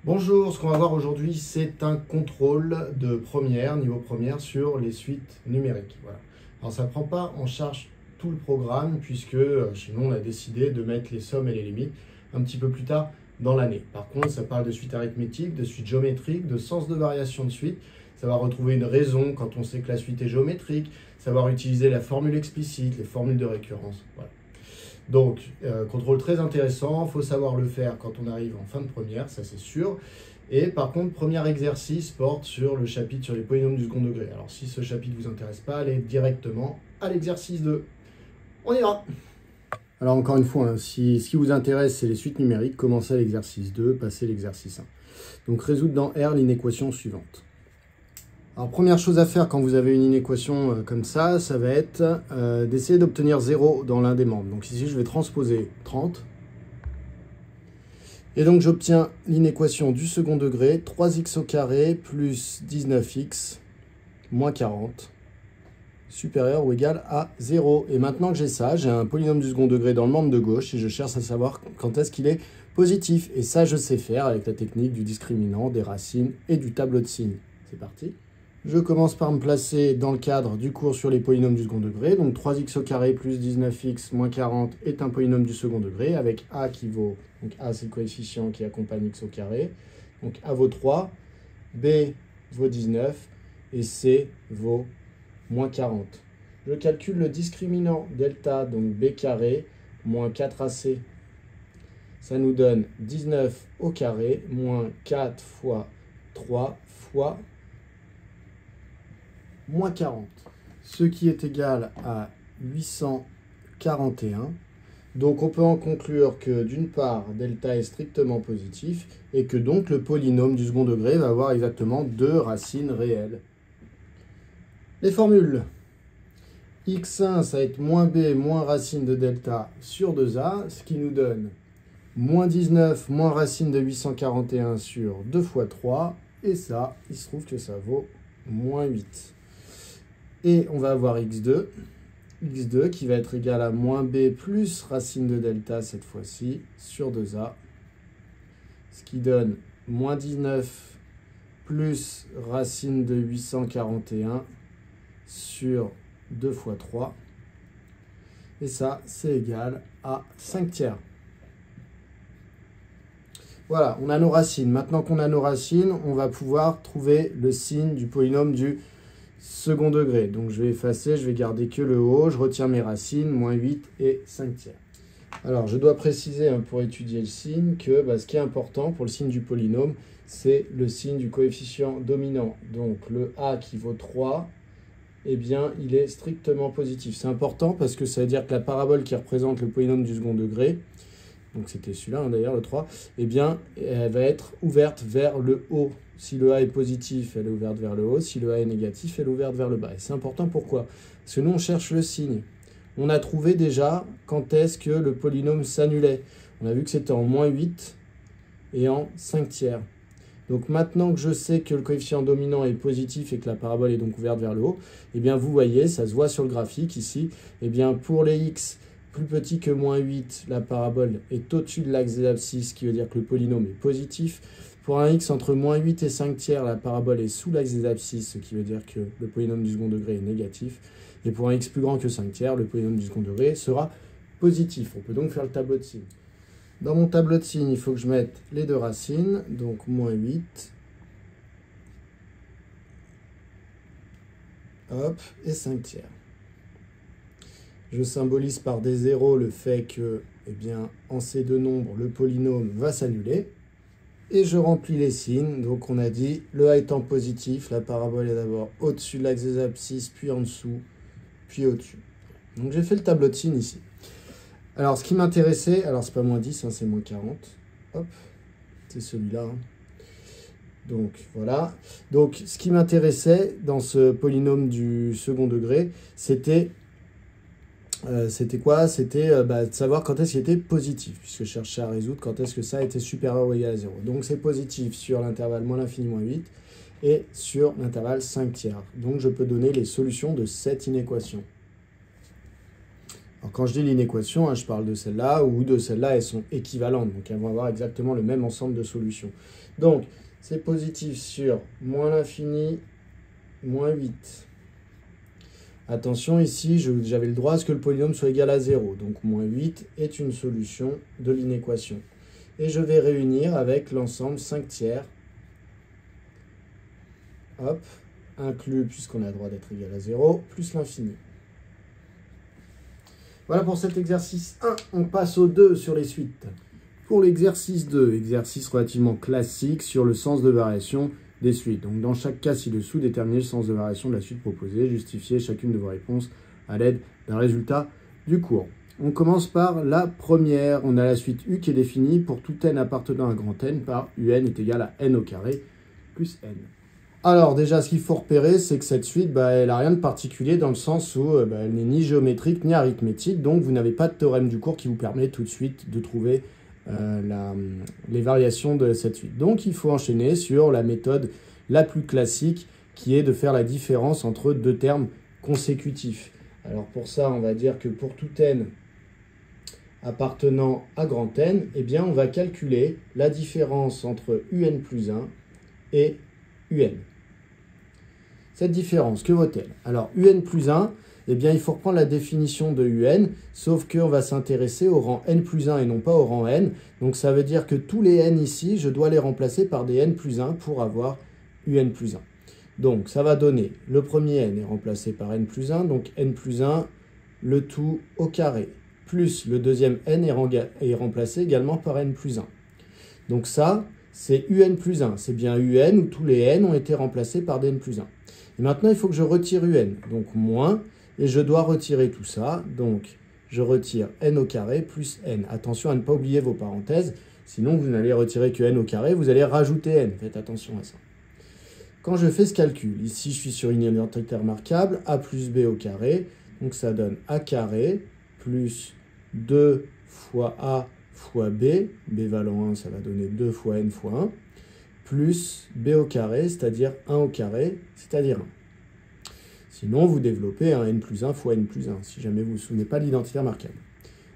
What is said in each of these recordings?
Bonjour, ce qu'on va voir aujourd'hui, c'est un contrôle de première, niveau première, sur les suites numériques. Voilà. Alors ça ne prend pas en charge tout le programme, puisque chez nous, on a décidé de mettre les sommes et les limites un petit peu plus tard dans l'année. Par contre, ça parle de suite arithmétique, de suite géométrique, de sens de variation de suite, savoir retrouver une raison quand on sait que la suite est géométrique, savoir utiliser la formule explicite, les formules de récurrence. Voilà. Donc, contrôle très intéressant, il faut savoir le faire quand on arrive en fin de première, ça c'est sûr. Et par contre, premier exercice porte sur le chapitre sur les polynômes du second degré. Alors si ce chapitre ne vous intéresse pas, allez directement à l'exercice 2. On y va. Alors encore une fois, si ce qui vous intéresse c'est les suites numériques, commencez à l'exercice 2, passez l'exercice 1. Donc résoudre dans R l'inéquation suivante. Alors, première chose à faire quand vous avez une inéquation comme ça va être d'essayer d'obtenir 0 dans l'un des membres. Donc ici, je vais transposer 30. Et donc, j'obtiens l'inéquation du second degré, 3x au carré plus 19x moins 40, supérieur ou égal à 0. Et maintenant que j'ai ça, j'ai un polynôme du second degré dans le membre de gauche et je cherche à savoir quand est-ce qu'il est positif. Et ça, je sais faire avec la technique du discriminant, des racines et du tableau de signes. C'est parti. Je commence par me placer dans le cadre du cours sur les polynômes du second degré. Donc 3x au carré plus 19x moins 40 est un polynôme du second degré avec a qui vaut, donc a c'est le coefficient qui accompagne x au carré. Donc a vaut 3, b vaut 19 et c vaut moins 40. Je calcule le discriminant delta, donc b carré moins 4ac. Ça nous donne 19 au carré moins 4 fois 3 fois moins 40, ce qui est égal à 841. Donc on peut en conclure que d'une part, delta est strictement positif et que donc le polynôme du second degré va avoir exactement 2 racines réelles. Les formules. x1, ça va être moins b moins racine de delta sur 2a, ce qui nous donne moins 19 moins racine de 841 sur 2 fois 3. Et ça, il se trouve que ça vaut moins 8. Et on va avoir x2 qui va être égal à moins b plus racine de delta cette fois-ci sur 2a, ce qui donne moins 19 plus racine de 841 sur 2 fois 3. Et ça, c'est égal à 5 tiers. Voilà, on a nos racines. Maintenant qu'on a nos racines, on va pouvoir trouver le signe du polynôme du second degré. Donc je vais effacer, je vais garder que le haut, je retiens mes racines, moins 8 et 5 tiers. Alors je dois préciser pour étudier le signe que ce qui est important pour le signe du polynôme, c'est le signe du coefficient dominant. Donc le a qui vaut 3, eh bien il est strictement positif. C'est important parce que ça veut dire que la parabole qui représente le polynôme du second degré, donc c'était celui-là d'ailleurs, le 3, eh bien elle va être ouverte vers le haut. Si le A est positif, elle est ouverte vers le haut. Si le A est négatif, elle est ouverte vers le bas. Et c'est important, pourquoi? Parce que nous, on cherche le signe. On a trouvé déjà quand est-ce que le polynôme s'annulait. On a vu que c'était en moins 8 et en 5 tiers. Donc maintenant que je sais que le coefficient dominant est positif et que la parabole est donc ouverte vers le haut, eh bien vous voyez, ça se voit sur le graphique ici, eh bien pour les x plus petits que moins 8, la parabole est au-dessus de l'axe des abscisses, ce qui veut dire que le polynôme est positif. Pour un x entre moins 8 et 5 tiers, la parabole est sous l'axe des abscisses, ce qui veut dire que le polynôme du second degré est négatif. Et pour un x plus grand que 5 tiers, le polynôme du second degré sera positif. On peut donc faire le tableau de signes. Dans mon tableau de signes, il faut que je mette les deux racines, donc moins 8, hop, et 5 tiers. Je symbolise par des zéros le fait que, en ces deux nombres, le polynôme va s'annuler. Et je remplis les signes. Donc on a dit, le A étant positif, la parabole est d'abord au-dessus de l'axe des abscisses, puis en dessous, puis au-dessus. Donc j'ai fait le tableau de signes ici. Alors ce qui m'intéressait, alors c'est pas moins 10, c'est moins 40. Hop, c'est celui-là. Donc voilà. Donc ce qui m'intéressait dans ce polynôme du second degré, c'était quoi? C'était de savoir quand est-ce qu'il était positif, puisque je cherchais à résoudre quand est-ce que ça était supérieur ou égal à 0. Donc c'est positif sur l'intervalle moins l'infini moins 8 et sur l'intervalle 5 tiers. Donc je peux donner les solutions de cette inéquation. Alors quand je dis l'inéquation, hein, je parle de celle-là ou de celle-là, elles sont équivalentes. Donc elles vont avoir exactement le même ensemble de solutions. Donc c'est positif sur moins l'infini, moins 8. Attention, ici, j'avais le droit à ce que le polynôme soit égal à 0. Donc moins 8 est une solution de l'inéquation. Et je vais réunir avec l'ensemble 5 tiers. Hop, inclus, puisqu'on a le droit d'être égal à 0, plus l'infini. Voilà pour cet exercice 1. On passe au 2 sur les suites. Pour l'exercice 2, exercice relativement classique sur le sens de variation des suites. Donc dans chaque cas ci-dessous, déterminez le sens de variation de la suite proposée, justifiez chacune de vos réponses à l'aide d'un résultat du cours. On commence par la première. On a la suite U qui est définie pour tout n appartenant à grand N par un est égal à n au carré plus n. Alors déjà, ce qu'il faut repérer, c'est que cette suite, elle n'a rien de particulier dans le sens où elle n'est ni géométrique ni arithmétique. Donc vous n'avez pas de théorème du cours qui vous permet tout de suite de trouver les variations de cette suite. Donc il faut enchaîner sur la méthode la plus classique qui est de faire la différence entre deux termes consécutifs. Alors pour ça, on va dire que pour tout n appartenant à grand N, eh bien on va calculer la différence entre un plus 1 et un. Cette différence, que vaut-elle? Alors un plus 1, eh bien, il faut reprendre la définition de un, sauf qu'on va s'intéresser au rang n plus 1 et non pas au rang n. Donc, ça veut dire que tous les n ici, je dois les remplacer par des n plus 1 pour avoir un plus 1. Donc, ça va donner, le premier n est remplacé par n plus 1, donc n plus 1, le tout au carré, plus le deuxième n est remplacé également par n plus 1. Donc ça, c'est un plus 1. C'est bien un où tous les n ont été remplacés par des n plus 1. Et maintenant, il faut que je retire un, donc moins. Et je dois retirer tout ça, donc je retire n au carré plus n. Attention à ne pas oublier vos parenthèses, sinon vous n'allez retirer que n au carré, vous allez rajouter n. Faites attention à ça. Quand je fais ce calcul, ici je suis sur une identité remarquable, a plus b au carré, donc ça donne a carré plus 2 fois a fois b, b valant 1, ça va donner 2 fois n fois 1, plus b au carré, c'est-à-dire 1 au carré, c'est-à-dire 1. Sinon, vous développez un n plus 1 fois n plus 1, si jamais vous ne vous souvenez pas de l'identité remarquable.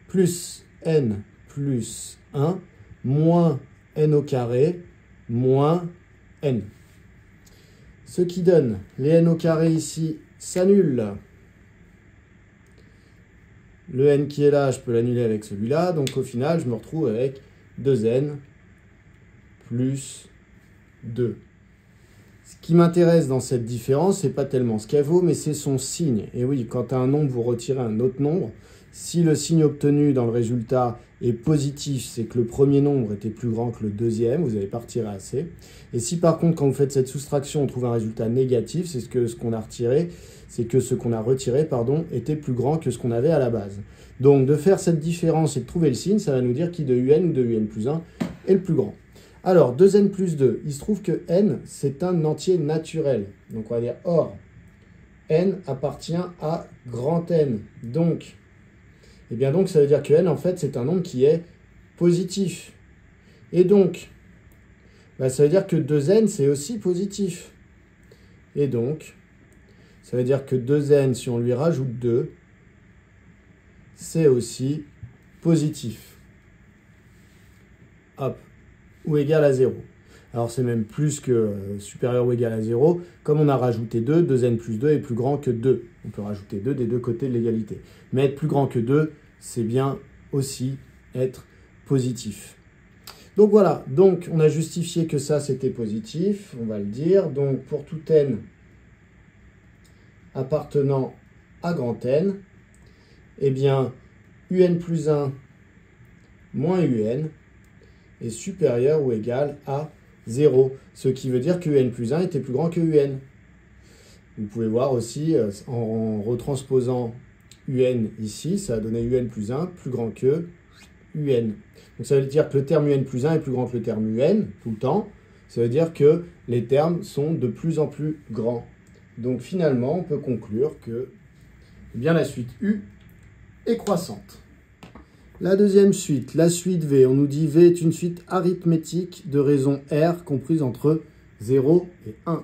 Plus n plus 1, moins n au carré, moins n. Ce qui donne, les n au carré ici s'annulent. Le n qui est là, je peux l'annuler avec celui-là, donc au final, je me retrouve avec 2n plus 2. Ce qui m'intéresse dans cette différence, c'est pas tellement ce qu'elle vaut, mais c'est son signe. Et oui, quand à un nombre, vous retirez un autre nombre, si le signe obtenu dans le résultat est positif, c'est que le premier nombre était plus grand que le deuxième, vous n'allez pas retirer assez. Et si par contre, quand vous faites cette soustraction, on trouve un résultat négatif, c'est ce qu'on a retiré, c'est que ce qu'on a retiré, pardon, était plus grand que ce qu'on avait à la base. Donc de faire cette différence et de trouver le signe, ça va nous dire qui de un ou de un plus 1 est le plus grand. Alors, 2n plus 2, il se trouve que n, c'est un entier naturel. Donc, on va dire, or, n appartient à grand N. Donc, eh bien donc, ça veut dire que n, en fait, c'est un nombre qui est positif. Et donc, ça veut dire que 2n, c'est aussi positif. Et donc, ça veut dire que 2n, si on lui rajoute 2, c'est aussi positif. Hop. Ou égal à 0. Alors c'est même plus que supérieur ou égal à 0. Comme on a rajouté 2, 2n plus 2 est plus grand que 2. On peut rajouter 2 des deux côtés de l'égalité. Mais être plus grand que 2, c'est bien aussi être positif. Donc voilà, donc on a justifié que ça c'était positif, on va le dire. Donc pour tout n appartenant à grand N, eh bien un plus 1 moins un est supérieur ou égal à 0. Ce qui veut dire que un plus 1 était plus grand que un. Vous pouvez voir aussi, en retransposant un ici, ça a donné un plus 1 plus grand que un. Donc ça veut dire que le terme un plus 1 est plus grand que le terme un, tout le temps. Ça veut dire que les termes sont de plus en plus grands. Donc finalement, on peut conclure que eh bien, la suite U est croissante. La deuxième suite, la suite V. On nous dit V est une suite arithmétique de raison R comprise entre 0 et 1.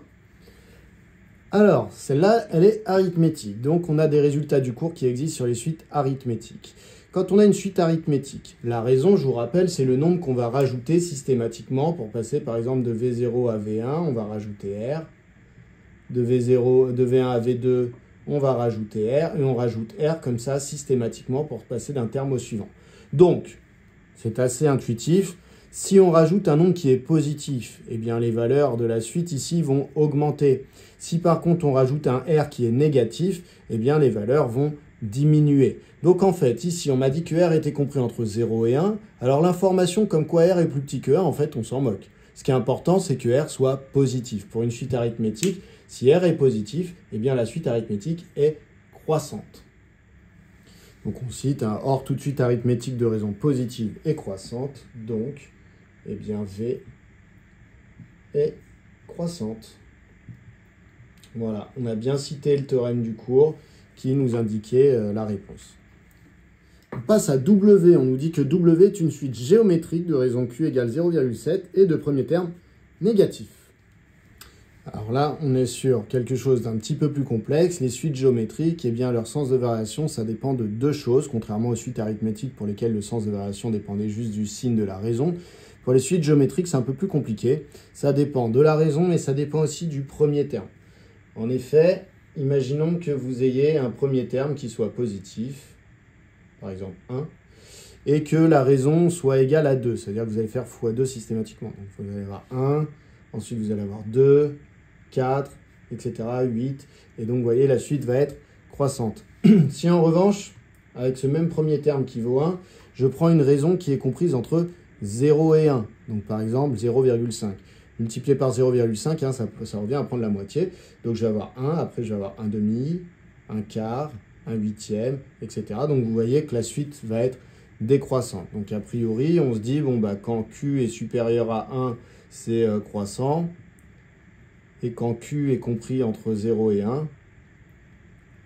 Alors, celle-là, elle est arithmétique. Donc, on a des résultats du cours qui existent sur les suites arithmétiques. Quand on a une suite arithmétique, la raison, je vous rappelle, c'est le nombre qu'on va rajouter systématiquement pour passer, par exemple, de V0 à V1, on va rajouter R. De V1 à V2, on va rajouter R. Et on rajoute R comme ça, systématiquement, pour passer d'un terme au suivant. Donc, c'est assez intuitif. Si on rajoute un nombre qui est positif, eh bien les valeurs de la suite ici vont augmenter. Si par contre on rajoute un R qui est négatif, eh bien les valeurs vont diminuer. Donc en fait, ici on m'a dit que R était compris entre 0 et 1. Alors l'information comme quoi R est plus petit que 1, en fait on s'en moque. Ce qui est important, c'est que R soit positif. Pour une suite arithmétique, si R est positif, eh bien la suite arithmétique est croissante. Donc on cite un or tout de suite arithmétique de raison positive et croissante, donc eh bien V est croissante. Voilà, on a bien cité le théorème du cours qui nous indiquait la réponse. On passe à W, on nous dit que W est une suite géométrique de raison Q égale 0,7 et de premier terme négatif. Alors là, on est sur quelque chose d'un petit peu plus complexe. Les suites géométriques, eh bien, leur sens de variation, ça dépend de deux choses, contrairement aux suites arithmétiques pour lesquelles le sens de variation dépendait juste du signe de la raison. Pour les suites géométriques, c'est un peu plus compliqué. Ça dépend de la raison, mais ça dépend aussi du premier terme. En effet, imaginons que vous ayez un premier terme qui soit positif, par exemple 1, et que la raison soit égale à 2, c'est-à-dire que vous allez faire x2 systématiquement. Donc vous allez avoir 1, ensuite vous allez avoir 2, 4, etc., 8, et donc vous voyez, la suite va être croissante. Si en revanche, avec ce même premier terme qui vaut 1, je prends une raison qui est comprise entre 0 et 1, donc par exemple 0,5. Multiplié par 0,5, hein, ça revient à prendre la moitié. Donc je vais avoir 1, après je vais avoir un demi, un quart, un huitième, etc. Donc vous voyez que la suite va être décroissante. Donc a priori, on se dit, bon, bah, quand Q est supérieur à 1, c'est croissant. Et quand Q est compris entre 0 et 1,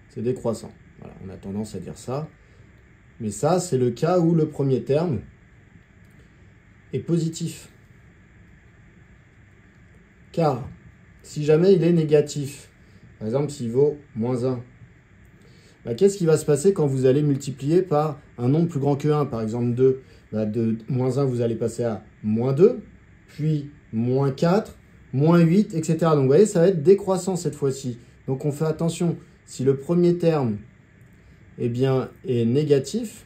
c'est décroissant. Voilà, on a tendance à dire ça. Mais ça, c'est le cas où le premier terme est positif. Car si jamais il est négatif, par exemple s'il vaut moins 1, bah, qu'est-ce qui va se passer quand vous allez multiplier par un nombre plus grand que 1, par exemple 2 bah, de moins 1, vous allez passer à moins 2, puis moins 4, moins 8, etc. Donc vous voyez, ça va être décroissant cette fois-ci. Donc on fait attention, si le premier terme eh bien, est négatif,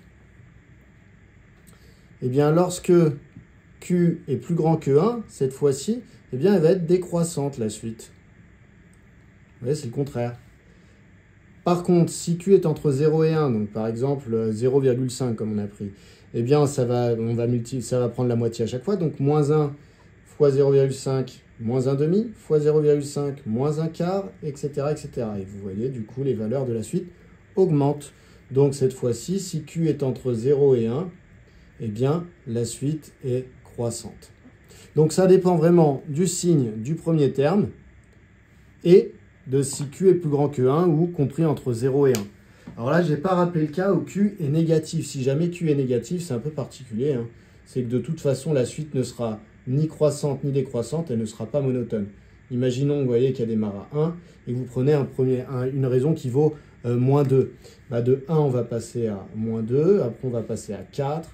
eh bien lorsque Q est plus grand que 1, cette fois-ci, eh bien, elle va être décroissante, la suite. Vous voyez, c'est le contraire. Par contre, si Q est entre 0 et 1, donc par exemple 0,5 comme on a pris, eh bien, ça va prendre la moitié à chaque fois. Donc, moins 1 fois 0,5, moins 1 demi, fois 0,5, moins 1 quart, etc., etc. Et vous voyez, du coup, les valeurs de la suite augmentent. Donc, cette fois-ci, si Q est entre 0 et 1, eh bien, la suite est croissante. Donc ça dépend vraiment du signe du premier terme et de si Q est plus grand que 1 ou compris entre 0 et 1. Alors là, je n'ai pas rappelé le cas où Q est négatif. Si jamais Q est négatif, c'est un peu particulier, hein. C'est que de toute façon, la suite ne sera ni croissante ni décroissante, elle ne sera pas monotone. Imaginons, vous voyez, qu'il y a démarre à 1 et que vous prenez une raison qui vaut moins 2. Bah, de 1, on va passer à moins 2, après on va passer à 4,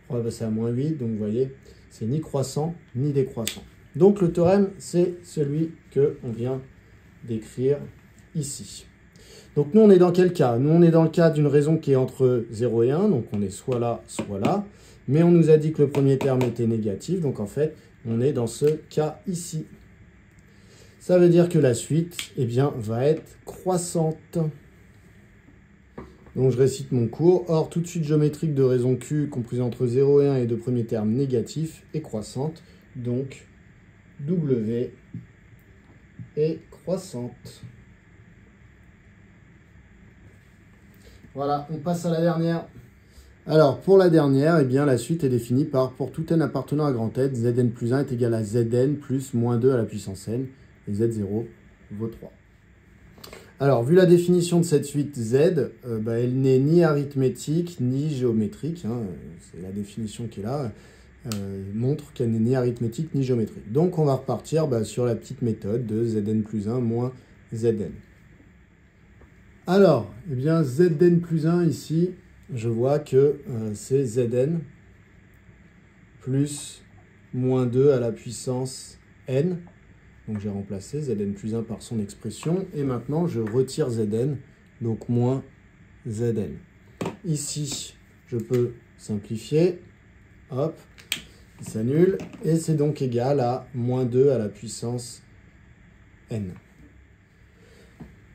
on va passer à moins 8, donc vous voyez, c'est ni croissant ni décroissant. Donc le théorème, c'est celui qu'on vient d'écrire ici. Donc nous, on est dans quel cas? Nous, on est dans le cas d'une raison qui est entre 0 et 1, donc on est soit là, soit là. Mais on nous a dit que le premier terme était négatif, donc en fait, on est dans ce cas ici. Ça veut dire que la suite, eh bien, va être croissante. Donc je récite mon cours. Or, toute suite géométrique de raison Q comprise entre 0 et 1 et de premier terme négatif est croissante. Donc, W est croissante. Voilà, on passe à la dernière. Alors, pour la dernière, eh bien, la suite est définie par, pour tout n appartenant à grand N, Zn plus 1 est égal à Zn plus moins 2 à la puissance n, et Z0 vaut 3. Alors, vu la définition de cette suite Z, elle n'est ni arithmétique ni géométrique. Hein, c'est la définition qui est là, montre qu'elle n'est ni arithmétique ni géométrique. Donc, on va repartir sur la petite méthode de Zn plus 1 moins Zn. Alors, eh bien, Zn plus 1 ici, je vois que c'est Zn plus moins 2 à la puissance n. Donc j'ai remplacé Zn plus 1 par son expression. Et maintenant, je retire Zn, donc moins Zn. Ici, je peux simplifier. Hop, il s'annule. Et c'est donc égal à moins 2 à la puissance n.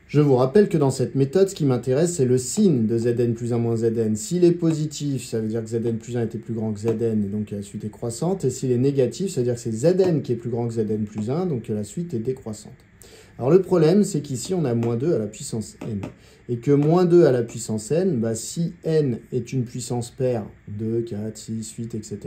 Je vous rappelle que dans cette méthode, ce qui m'intéresse, c'est le signe de Zn plus 1 moins Zn. S'il est positif, ça veut dire que Zn plus 1 était plus grand que Zn, et donc la suite est croissante. Et s'il est négatif, ça veut dire que c'est Zn qui est plus grand que Zn plus 1, donc la suite est décroissante. Alors le problème, c'est qu'ici, on a moins 2 à la puissance n. Et que moins 2 à la puissance n, bah, si n est une puissance paire, 2, 4, 6, 8, etc.,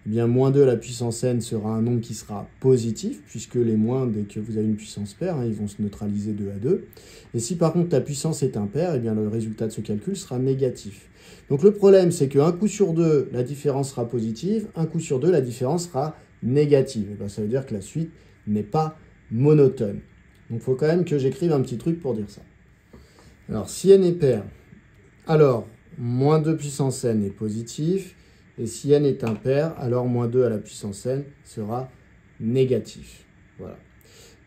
eh bien, moins 2 à la puissance n sera un nombre qui sera positif, puisque les moins, dès que vous avez une puissance paire, ils vont se neutraliser 2 à 2. Et si par contre la puissance est impaire, eh bien, le résultat de ce calcul sera négatif. Donc le problème, c'est qu'un coup sur 2, la différence sera positive, un coup sur 2, la différence sera négative. Et bien, ça veut dire que la suite n'est pas monotone. Donc il faut quand même que j'écrive un petit truc pour dire ça. Alors, si n est pair, alors moins 2 puissance n est positif, et si n est impair, alors moins 2 à la puissance n sera négatif. Voilà.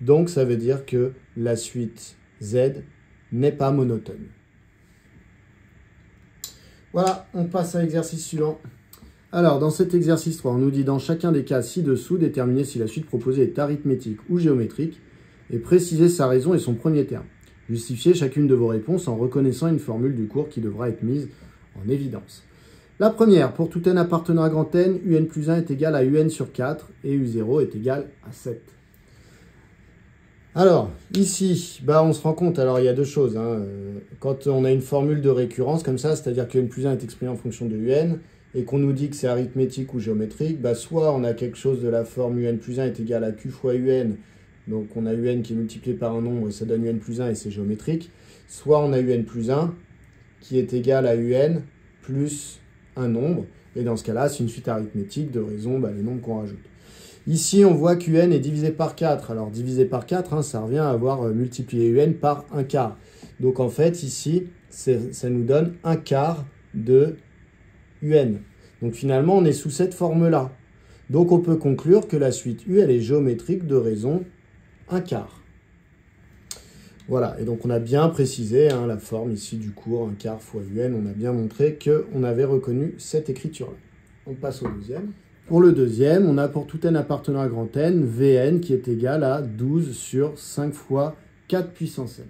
Donc, ça veut dire que la suite z n'est pas monotone. Voilà, on passe à l'exercice suivant. Alors, dans cet exercice 3, on nous dit dans chacun des cas ci-dessous, déterminer si la suite proposée est arithmétique ou géométrique, et préciser sa raison et son premier terme. Justifiez chacune de vos réponses en reconnaissant une formule du cours qui devra être mise en évidence. La première, pour tout n appartenant à grand N, un plus 1 est égal à un sur 4 et u0 est égal à 7. Alors, ici, on se rend compte, alors il y a deux choses. Quand on a une formule de récurrence comme ça, c'est-à-dire que n plus 1 est exprimé en fonction de un, et qu'on nous dit que c'est arithmétique ou géométrique, soit on a quelque chose de la forme un plus 1 est égal à q fois un, donc on a un qui est multiplié par un nombre, ça donne un plus 1 et c'est géométrique, soit on a un plus 1 qui est égal à un plus un nombre, et dans ce cas-là, c'est une suite arithmétique de raison les nombres qu'on rajoute. Ici, on voit qu'un est divisé par 4. Alors, divisé par 4, ça revient à avoir multiplié un par un quart. Donc, en fait, ici, ça nous donne un quart de un. Donc, finalement, on est sous cette forme-là. Donc, on peut conclure que la suite u, elle est géométrique de raison un quart. Voilà, et donc on a bien précisé la forme ici du cours, un quart fois un. On a bien montré qu'on avait reconnu cette écriture-là. On passe au deuxième. Pour le deuxième, on a pour tout n appartenant à grand N, Vn qui est égal à 12 sur 5 fois 4 puissance n.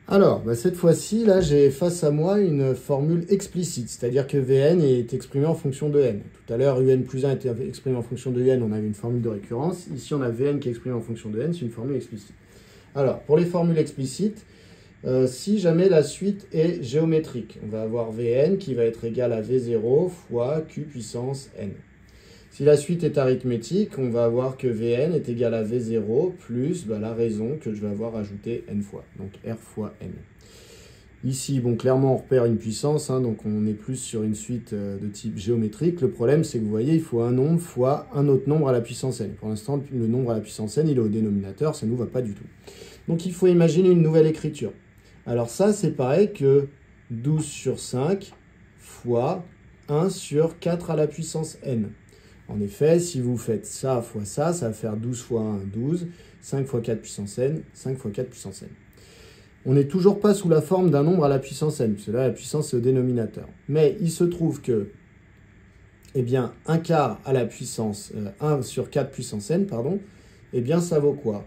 Alors, cette fois-ci, là, j'ai face à moi une formule explicite, c'est-à-dire que Vn est exprimé en fonction de n. Tout à l'heure, un plus 1 était exprimé en fonction de n, on avait une formule de récurrence. Ici, on a Vn qui est exprimé en fonction de n, c'est une formule explicite. Alors, pour les formules explicites, si jamais la suite est géométrique, on va avoir Vn qui va être égal à V0 fois Q puissance n. Si la suite est arithmétique, on va avoir que Vn est égal à V0 plus la raison que je vais avoir ajoutée n fois, donc R fois n. Ici, clairement, on repère une puissance, donc on est plus sur une suite de type géométrique. Le problème, c'est que vous voyez, il faut un nombre fois un autre nombre à la puissance n. Pour l'instant, le nombre à la puissance n, il est au dénominateur, ça ne nous va pas du tout. Donc, il faut imaginer une nouvelle écriture. Alors ça, c'est pareil que 12 sur 5 fois 1 sur 4 à la puissance n. En effet, si vous faites ça fois ça, ça va faire 12 fois 1, 12, 5 fois 4 puissance n, 5 fois 4 puissance n. On n'est toujours pas sous la forme d'un nombre à la puissance n, puisque là, la puissance, c'est au dénominateur. Mais il se trouve que, 1 quart à la puissance, 1 sur 4 puissance n, pardon, ça vaut quoi?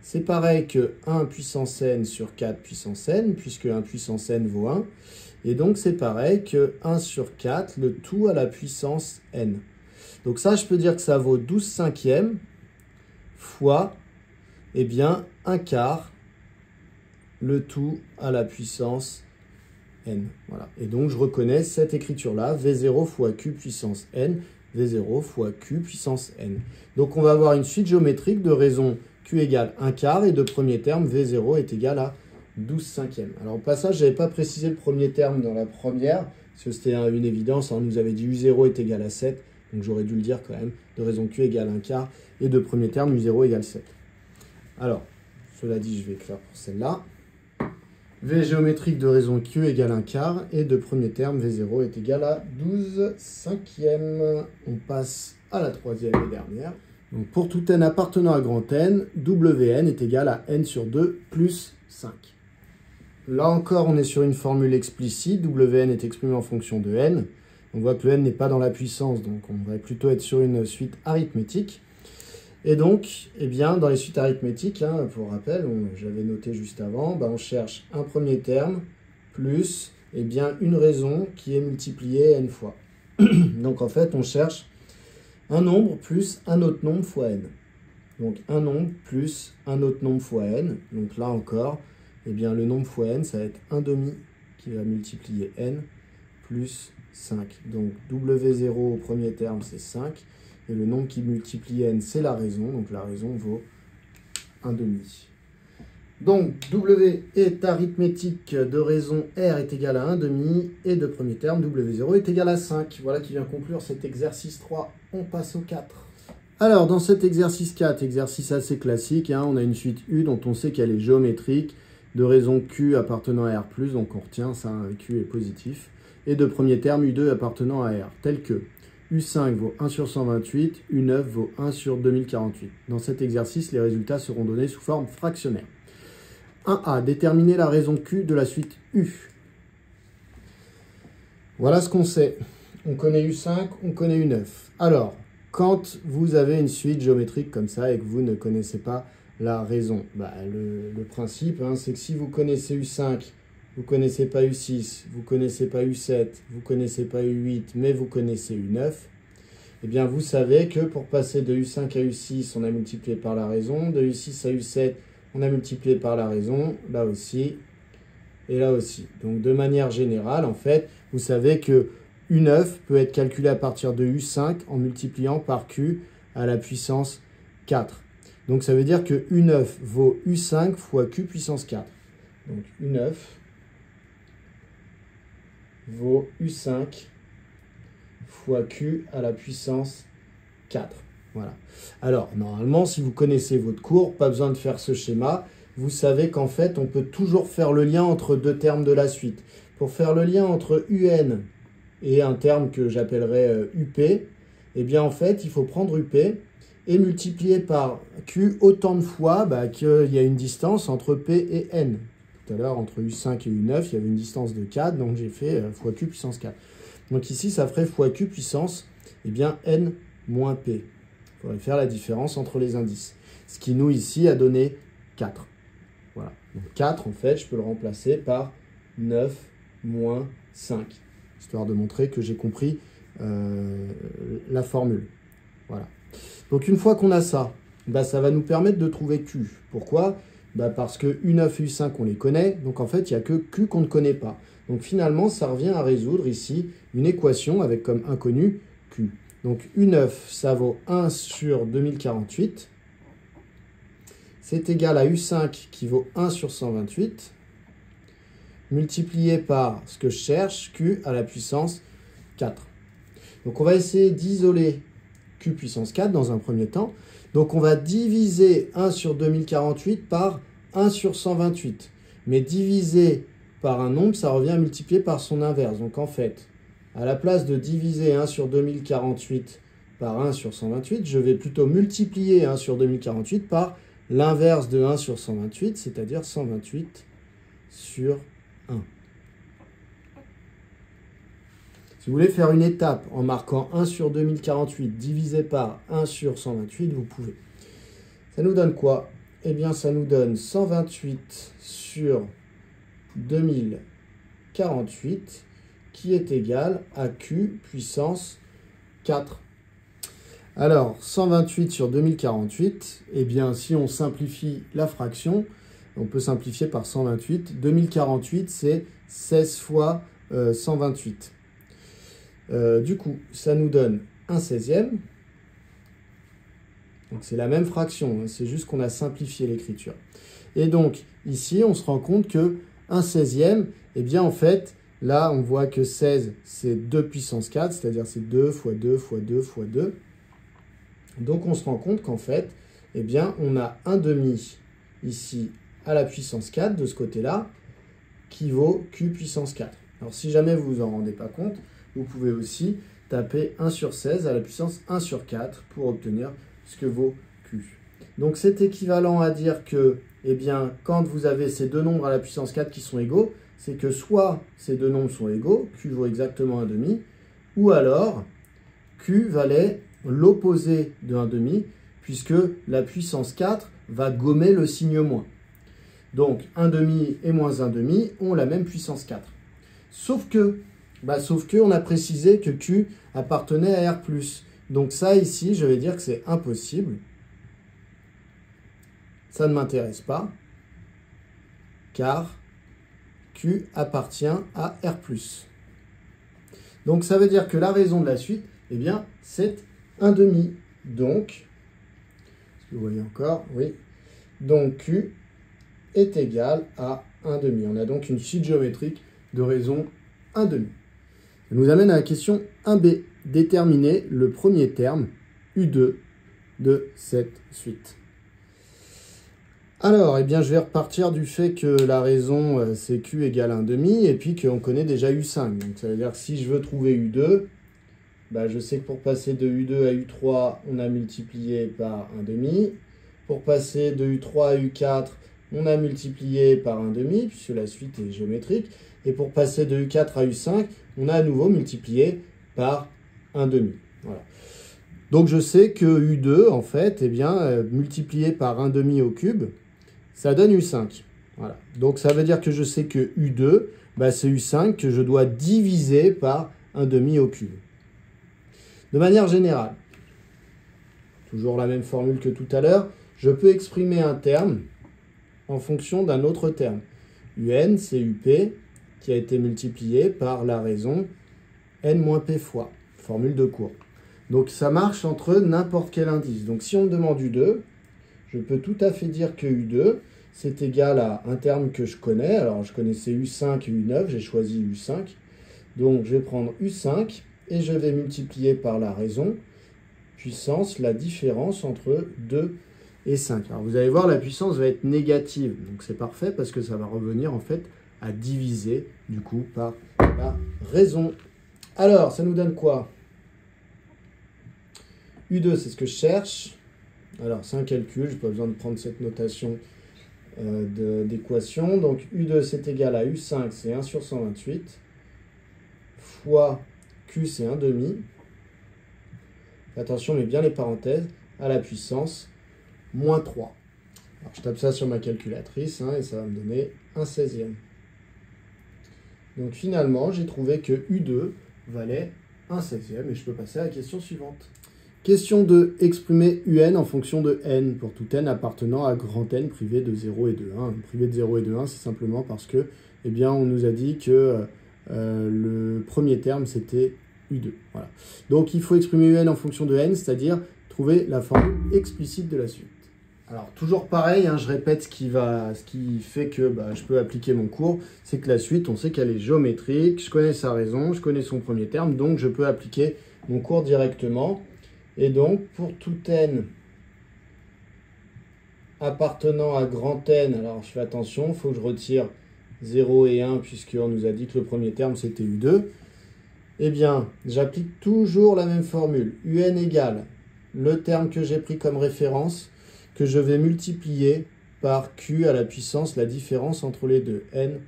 C'est pareil que 1 puissance n sur 4 puissance n, puisque 1 puissance n vaut 1. Et donc, c'est pareil que 1 sur 4, le tout à la puissance n. Donc ça, je peux dire que ça vaut 12 cinquièmes fois, 1 quart, le tout à la puissance n. Voilà. Et donc, je reconnais cette écriture-là, V0 fois Q puissance n, V0 fois Q puissance n. Donc, on va avoir une suite géométrique de raison Q égale 1 quart, et de premier terme, V0 est égal à 12 cinquièmes. Alors, au passage, je n'avais pas précisé le premier terme dans la première, parce que c'était une évidence, on nous avait dit U0 est égal à 7, donc j'aurais dû le dire quand même, de raison Q égale 1 quart, et de premier terme, U0 égale 7. Alors, Cela dit, je vais écrire pour celle-là. V géométrique de raison Q égale 1/4 et de premier terme V0 est égal à 12 cinquièmes. On passe à la troisième et dernière. Donc pour tout n appartenant à grand N, Wn est égal à n sur 2 plus 5. Là encore, on est sur une formule explicite. Wn est exprimé en fonction de n. On voit que le n n'est pas dans la puissance, donc on va plutôt être sur une suite arithmétique. Et donc, eh bien, dans les suites arithmétiques, hein, pour rappel, j'avais noté juste avant, on cherche un premier terme plus eh bien, une raison qui est multipliée n fois. Donc en fait, on cherche un nombre plus un autre nombre fois n. Donc un nombre plus un autre nombre fois n. Donc là encore, eh bien, le nombre fois n, ça va être 1 demi qui va multiplier n plus 5. Donc W0 au premier terme, c'est 5. Et le nombre qui multiplie n, c'est la raison. Donc la raison vaut 1 demi. Donc W est arithmétique de raison R est égal à 1 demi. Et de premier terme, W0 est égal à 5. Voilà qui vient conclure cet exercice 3. On passe au 4. Alors dans cet exercice 4, exercice assez classique, hein, on a une suite U dont on sait qu'elle est géométrique, de raison Q appartenant à R+, donc on retient ça, Q est positif, et de premier terme U2 appartenant à R, tel que U5 vaut 1 sur 128, U9 vaut 1 sur 2048. Dans cet exercice, les résultats seront donnés sous forme fractionnaire. 1A, déterminer la raison Q de la suite U. Voilà ce qu'on sait. On connaît U5, on connaît U9. Alors, quand vous avez une suite géométrique comme ça et que vous ne connaissez pas la raison, le principe, hein, c'est que si vous connaissez U5, vous ne connaissez pas U6, vous ne connaissez pas U7, vous ne connaissez pas U8, mais vous connaissez U9, eh bien vous savez que pour passer de U5 à U6, on a multiplié par la raison, de U6 à U7, on a multiplié par la raison, là aussi, et là aussi. Donc de manière générale, en fait, vous savez que U9 peut être calculé à partir de U5 en multipliant par Q à la puissance 4. Donc ça veut dire que U9 vaut U5 fois Q puissance 4. Donc U9 vaut U5 fois Q à la puissance 4. Voilà. Alors, normalement, si vous connaissez votre cours, pas besoin de faire ce schéma. Vous savez qu'en fait, on peut toujours faire le lien entre deux termes de la suite. Pour faire le lien entre UN et un terme que j'appellerais UP, eh bien, en fait, il faut prendre UP et multiplier par Q autant de fois qu'il y a une distance entre P et N. Tout à l'heure, entre U5 et U9, il y avait une distance de 4, donc j'ai fait fois Q puissance 4. Donc ici, ça ferait fois Q puissance, eh bien, N moins P. Il faudrait faire la différence entre les indices. Ce qui nous, ici, a donné 4. Voilà. Donc 4, en fait, je peux le remplacer par 9 moins 5. Histoire de montrer que j'ai compris la formule. Voilà. Donc une fois qu'on a ça, ça va nous permettre de trouver Q. Pourquoi ? Parce que U9 et U5, on les connaît, donc en fait, il n'y a que Q qu'on ne connaît pas. Donc finalement, ça revient à résoudre ici une équation avec comme inconnu Q. Donc U9, ça vaut 1 sur 2048. C'est égal à U5 qui vaut 1 sur 128, multiplié par ce que je cherche, Q à la puissance 4. Donc on va essayer d'isoler Q puissance 4 dans un premier temps. Donc on va diviser 1 sur 2048 par 1 sur 128. Mais diviser par un nombre, ça revient à multiplier par son inverse. Donc en fait, à la place de diviser 1 sur 2048 par 1 sur 128, je vais plutôt multiplier 1 sur 2048 par l'inverse de 1 sur 128, c'est-à-dire 128 sur 1. Si vous voulez faire une étape en marquant 1 sur 2048 divisé par 1 sur 128, vous pouvez. Ça nous donne quoi? Eh bien, ça nous donne 128 sur 2048 qui est égal à Q puissance 4. Alors, 128 sur 2048, eh bien, si on simplifie la fraction, on peut simplifier par 128. 2048, c'est 16 fois 128. Du coup, ça nous donne 1/16e. Donc, c'est la même fraction, hein, c'est juste qu'on a simplifié l'écriture. Et donc, ici, on se rend compte que 1/16e, eh bien, en fait, là, on voit que 16, c'est 2 puissance 4, c'est-à-dire c'est 2 fois 2 fois 2 fois 2. Donc, on se rend compte qu'en fait, eh bien, on a 1 demi ici à la puissance 4 de ce côté-là, qui vaut q puissance 4. Alors si jamais vous vous en rendez pas compte, vous pouvez aussi taper 1 sur 16 à la puissance 1 sur 4 pour obtenir ce que vaut q. Donc c'est équivalent à dire que, eh bien, quand vous avez ces deux nombres à la puissance 4 qui sont égaux, c'est que soit ces deux nombres sont égaux, q vaut exactement 1,5, ou alors q valait l'opposé de 1,5, puisque la puissance 4 va gommer le signe moins. Donc 1,5 et moins 1,5 ont la même puissance 4. Sauf que on a précisé que q appartenait à R+. Donc ça ici, je vais dire que c'est impossible. Ça ne m'intéresse pas, car q appartient à R+. Donc ça veut dire que la raison de la suite, eh bien, c'est 1,5. Donc, est-ce que vous voyez encore? Oui. Donc q est égal à 1,5. On a donc une suite géométrique de raison 1,5. Ça nous amène à la question 1b. Déterminer le premier terme, U2, de cette suite. Alors, eh bien, je vais repartir du fait que la raison, c'est q égale 1,5, et puis qu'on connaît déjà U5. Donc, ça veut dire que si je veux trouver U2, je sais que pour passer de U2 à U3, on a multiplié par 1,5. Pour passer de U3 à U4, on a multiplié par 1,5, puisque la suite est géométrique. Et pour passer de U4 à U5, on a à nouveau multiplié par 1,5. Voilà. Donc je sais que U2, en fait, eh bien, multiplié par 1,5 au cube, ça donne U5. Voilà. Donc ça veut dire que je sais que U2, c'est U5 que je dois diviser par 1,5 au cube. De manière générale, toujours la même formule que tout à l'heure, je peux exprimer un terme en fonction d'un autre terme. UN, c'est UP, qui a été multiplié par la raison n moins p fois, formule de cours. Donc ça marche entre n'importe quel indice. Donc si on me demande U2, je peux tout à fait dire que U2, c'est égal à un terme que je connais. Alors je connaissais U5 et U9, j'ai choisi U5. Donc je vais prendre U5 et je vais multiplier par la raison, puissance, la différence entre 2 et 5. Alors vous allez voir, la puissance va être négative. Donc c'est parfait parce que ça va revenir en fait à diviser du coup par la raison. Alors ça nous donne quoi? U2, c'est ce que je cherche. Alors, c'est un calcul, je n'ai pas besoin de prendre cette notation d'équation. Donc, U2, c'est égal à U5, c'est 1 sur 128, fois Q, c'est 1,5. Attention, mais bien les parenthèses, à la puissance moins 3. Alors, je tape ça sur ma calculatrice, et ça va me donner 1/16e. Donc, finalement, j'ai trouvé que U2 valait 1/16e, et je peux passer à la question suivante. Question 2. Exprimer UN en fonction de n, pour tout n appartenant à grand N privé de 0 et de 1. Privé de 0 et de 1, c'est simplement parce que, eh bien, on nous a dit que le premier terme, c'était U2. Voilà. Donc, il faut exprimer UN en fonction de n, c'est-à-dire trouver la formule explicite de la suite. Alors, toujours pareil, je répète ce qui fait que je peux appliquer mon cours, c'est que la suite, on sait qu'elle est géométrique, je connais sa raison, je connais son premier terme, donc je peux appliquer mon cours directement. Et donc, pour tout n appartenant à grand N, alors je fais attention, il faut que je retire 0 et 1, puisqu'on nous a dit que le premier terme, c'était U2. Eh bien, j'applique toujours la même formule. UN égale le terme que j'ai pris comme référence, que je vais multiplier par Q à la puissance, la différence entre les deux, N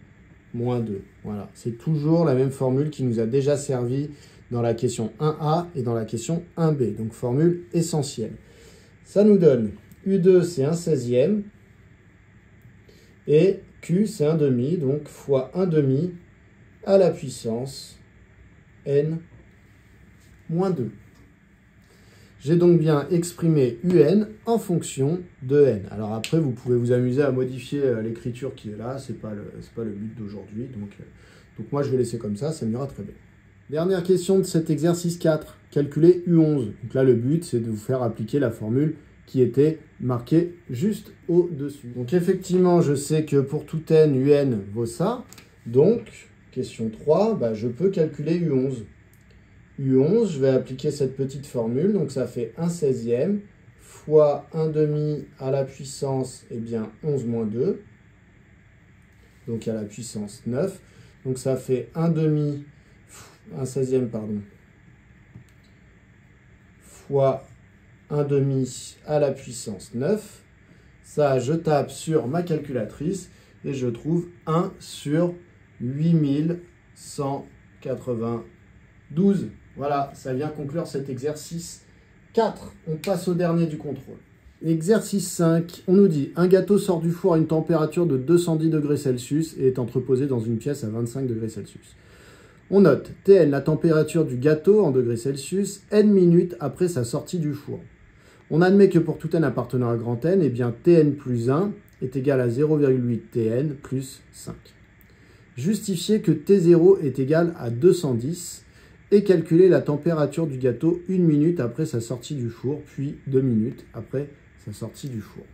moins 2. Voilà, c'est toujours la même formule qui nous a déjà servi dans la question 1A et dans la question 1B. Donc, formule essentielle. Ça nous donne U2, c'est 1/16e. Et Q, c'est 1,5. Donc, fois 1,5 à la puissance N moins 2. J'ai donc bien exprimé UN en fonction de N. Alors après, vous pouvez vous amuser à modifier l'écriture qui est là. C'est pas le but d'aujourd'hui. Donc moi, je vais laisser comme ça m'ira très bien. Dernière question de cet exercice 4, calculer U11. Donc là, le but, c'est de vous faire appliquer la formule qui était marquée juste au-dessus. Donc effectivement, je sais que pour tout n, UN vaut ça. Donc, question 3, je peux calculer U11. U11, je vais appliquer cette petite formule, donc ça fait 1/16e fois 1 demi à la puissance, eh bien 11 moins 2. Donc à la puissance 9. Donc ça fait 1 demi, 1 16e, pardon, fois 1 demi à la puissance 9. Ça, je tape sur ma calculatrice et je trouve 1 sur 8192. Voilà, ça vient conclure cet exercice 4. On passe au dernier du contrôle. Exercice 5, on nous dit un gâteau sort du four à une température de 210 degrés Celsius et est entreposé dans une pièce à 25 degrés Celsius. On note Tn, la température du gâteau en degrés Celsius, n minutes après sa sortie du four. On admet que pour tout n appartenant à grand N, eh bien Tn plus 1 est égal à 0,8 Tn plus 5. Justifier que T0 est égal à 210 et calculer la température du gâteau 1 minute après sa sortie du four, puis 2 minutes après sa sortie du four.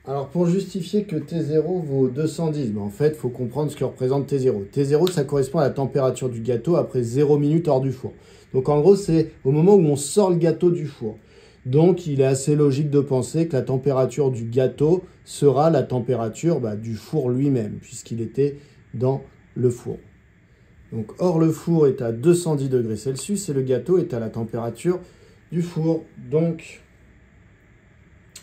Alors pour justifier que T0 vaut 210, en fait, il faut comprendre ce que représente T0. T0, ça correspond à la température du gâteau après 0 minute hors du four. Donc en gros, c'est au moment où on sort le gâteau du four. Donc il est assez logique de penser que la température du gâteau sera la température du four lui-même, puisqu'il était dans le four. Donc or le four est à 210 degrés Celsius et le gâteau est à la température du four. Donc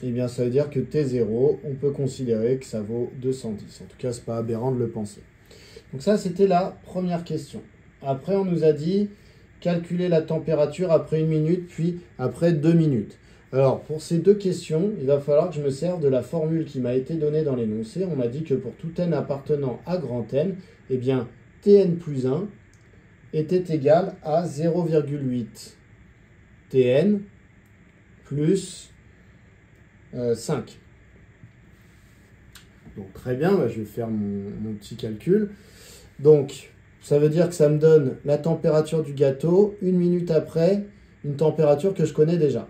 eh bien, ça veut dire que T0, on peut considérer que ça vaut 210. En tout cas, ce n'est pas aberrant de le penser. Donc ça, c'était la première question. Après, on nous a dit calculer la température après 1 minute, puis après 2 minutes. Alors, pour ces deux questions, il va falloir que je me serve de la formule qui m'a été donnée dans l'énoncé. On m'a dit que pour tout n appartenant à grand N, eh bien, Tn plus 1 était égal à 0,8 Tn plus 5. Donc très bien, je vais faire mon petit calcul. Donc ça veut dire que ça me donne la température du gâteau 1 minute après, une température que je connais déjà.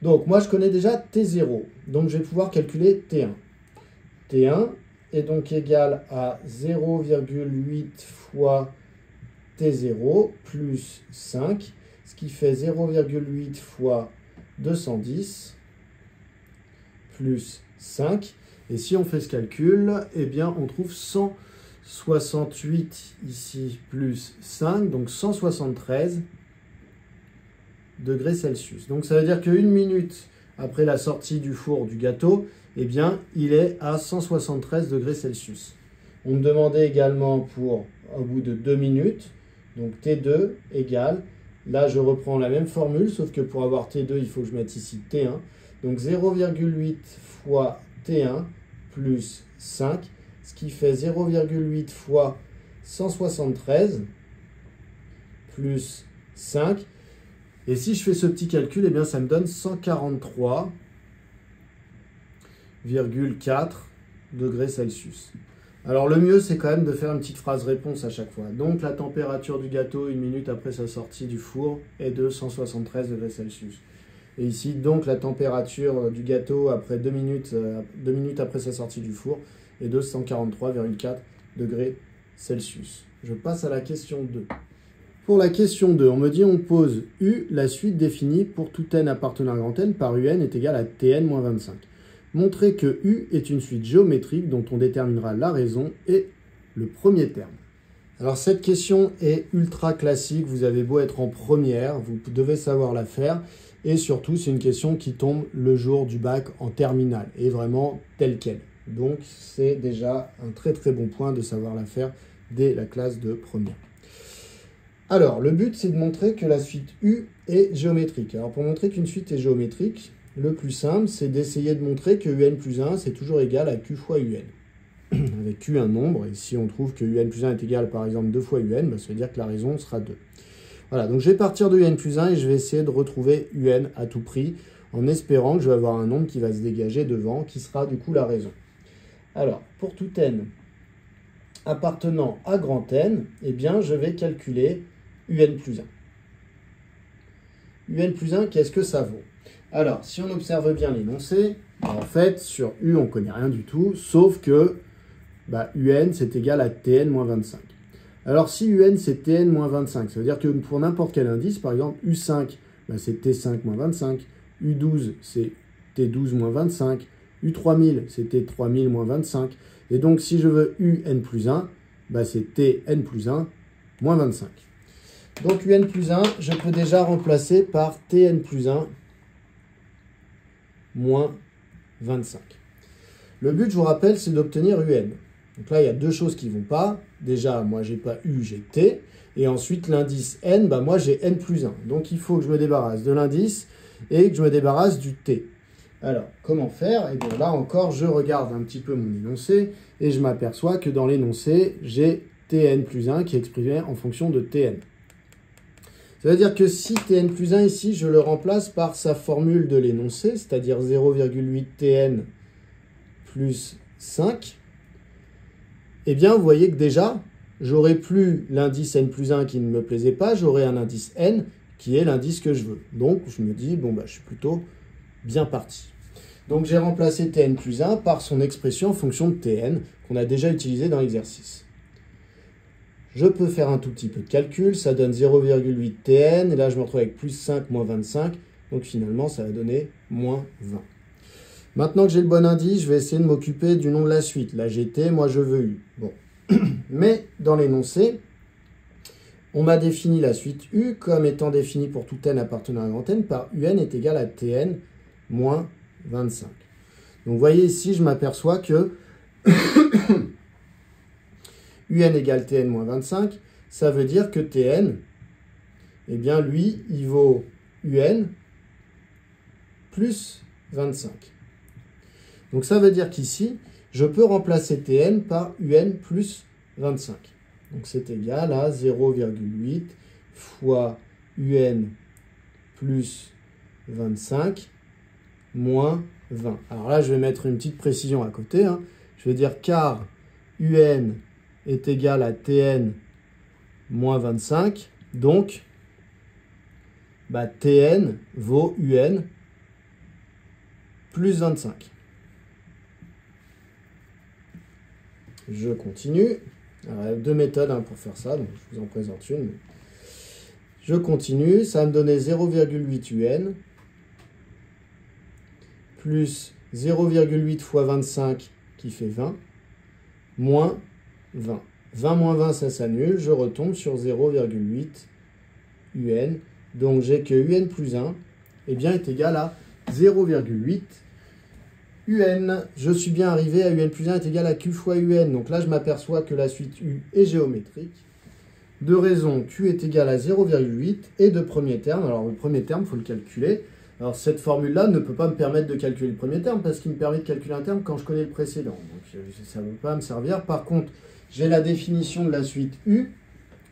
Donc moi je connais déjà T0, donc je vais pouvoir calculer T1. T1 est donc égal à 0,8 fois T0 plus 5, ce qui fait 0,8 fois 210 plus 5. Et si on fait ce calcul, eh bien on trouve 168 ici plus 5, donc 173 degrés Celsius. Donc ça veut dire qu'une minute après la sortie du four du gâteau, eh bien il est à 173 degrés Celsius. On me demandait également pour au bout de 2 minutes, donc T2 égale, là je reprends la même formule, sauf que pour avoir T2, il faut que je mette ici T1. Donc 0,8 fois T1 plus 5, ce qui fait 0,8 fois 173 plus 5. Et si je fais ce petit calcul, eh bien ça me donne 143,4 degrés Celsius. Alors le mieux, c'est quand même de faire une petite phrase réponse à chaque fois. Donc la température du gâteau 1 minute après sa sortie du four est de 173 degrés Celsius. Et ici, donc, la température du gâteau après 2 minutes après sa sortie du four est de 143,4 degrés Celsius. Je passe à la question 2. Pour la question 2, on me dit on pose U, la suite définie pour tout n appartenant à grand N par UN est égale à Tn-25. Montrez que U est une suite géométrique dont on déterminera la raison et le premier terme. Alors cette question est ultra classique, vous avez beau être en première, vous devez savoir la faire. Et surtout, c'est une question qui tombe le jour du bac en terminale, et vraiment telle qu'elle. Donc, c'est déjà un très très bon point de savoir la faire dès la classe de première. Alors, le but, c'est de montrer que la suite U est géométrique. Alors, pour montrer qu'une suite est géométrique, le plus simple, c'est d'essayer de montrer que UN plus 1, c'est toujours égal à Q fois UN. Avec Q un nombre, et si on trouve que UN plus 1 est égal, par exemple, 2 fois UN, ça veut dire que la raison sera 2. Voilà, donc je vais partir de UN plus 1 et je vais essayer de retrouver UN à tout prix en espérant que je vais avoir un nombre qui va se dégager devant, qui sera du coup la raison. Alors, pour tout n appartenant à grand N, eh bien, je vais calculer UN plus 1. UN plus 1, qu'est-ce que ça vaut? Alors, si on observe bien l'énoncé, en fait, sur U, on ne connaît rien du tout, sauf que UN, c'est égal à Tn-25. Alors, si UN, c'est Tn-25, ça veut dire que pour n'importe quel indice, par exemple, U5, c'est T5-25, U12, c'est T12 moins 25. U3000, c'était 3000 moins 25. Et donc, si je veux UN plus 1, bah, c'est Tn plus 1 moins 25. Donc, UN plus 1, je peux déjà remplacer par Tn plus 1 moins 25. Le but, je vous rappelle, c'est d'obtenir UN. Donc là, il y a deux choses qui ne vont pas. Déjà, moi, j'ai pas U, j'ai T. Et ensuite, l'indice N, bah, moi, j'ai N plus 1. Donc, il faut que je me débarrasse de l'indice et que je me débarrasse du T. Alors, comment faire? Et bien là encore, je regarde un petit peu mon énoncé et je m'aperçois que dans l'énoncé, j'ai Tn plus 1 qui est exprimé en fonction de Tn. Ça veut dire que si Tn plus 1 ici, je le remplace par sa formule de l'énoncé, c'est-à-dire 0,8 Tn plus 5, eh bien, vous voyez que déjà, j'aurai plus l'indice N plus 1 qui ne me plaisait pas, j'aurai un indice N qui est l'indice que je veux. Donc, je me dis, bon, bah, je suis plutôt bien parti. Donc, j'ai remplacé Tn plus 1 par son expression en fonction de Tn qu'on a déjà utilisé dans l'exercice. Je peux faire un tout petit peu de calcul, ça donne 0,8 Tn, et là, je me retrouve avec plus 5 moins 25, donc finalement, ça va donner moins 20. Maintenant que j'ai le bon indice, je vais essayer de m'occuper du nom de la suite. Là, j'ai T, moi, je veux U. Bon. Mais dans l'énoncé, on m'a défini la suite U comme étant définie pour tout n appartenant à grand N par UN est égal à Tn moins 25. Donc, vous voyez ici, je m'aperçois que UN égale Tn moins 25, ça veut dire que Tn, eh bien, lui, il vaut UN plus 25. Donc, ça veut dire qu'ici, je peux remplacer Tn par UN plus 25. Donc, c'est égal à 0,8 fois UN plus 25 moins 20. Alors là, je vais mettre une petite précision à côté. Je vais dire car UN est égal à Tn moins 25. Donc, bah, Tn vaut UN plus 25. Je continue. Alors, il y a deux méthodes pour faire ça, donc je vous en présente une. Je continue, ça va me donner 0,8 UN plus 0,8 fois 25 qui fait 20, moins 20. 20 moins 20, ça s'annule, je retombe sur 0,8 UN. Donc j'ai que UN plus 1 eh bien, est égal à 0,8 UN. Je suis bien arrivé à UN plus 1 est égal à Q fois UN. Donc là, je m'aperçois que la suite U est géométrique. De raison, Q est égal à 0,8 et de premier terme. Alors le premier terme, il faut le calculer. Alors cette formule-là ne peut pas me permettre de calculer le premier terme parce qu'il me permet de calculer un terme quand je connais le précédent. Donc ça ne peut pas me servir. Par contre, j'ai la définition de la suite U,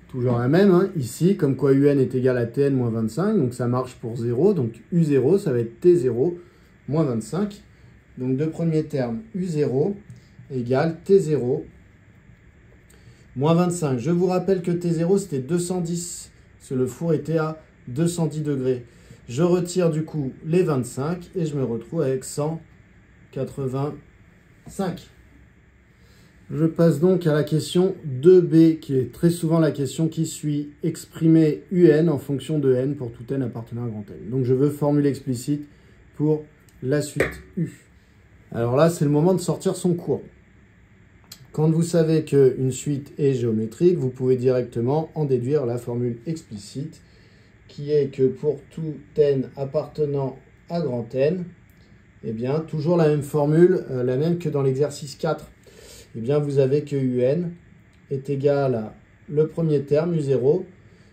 toujours la même, ici, comme quoi UN est égal à Tn moins 25. Donc ça marche pour 0. Donc U0, ça va être T0 moins 25. Donc de premier terme, U0 égale T0 moins 25. Je vous rappelle que T0, c'était 210, parce que le four était à 210 degrés. Je retire du coup les 25 et je me retrouve avec 185. Je passe donc à la question 2b, qui est très souvent la question qui suit. Exprimer UN en fonction de n pour tout n appartenant à grand N. Donc je veux formule explicite pour la suite U. Alors là, c'est le moment de sortir son cours. Quand vous savez qu'une suite est géométrique, vous pouvez directement en déduire la formule explicite, qui est que pour tout n appartenant à grand N, eh bien, toujours la même formule, la même que dans l'exercice 4. Eh bien, vous avez que UN est égal à le premier terme, U0,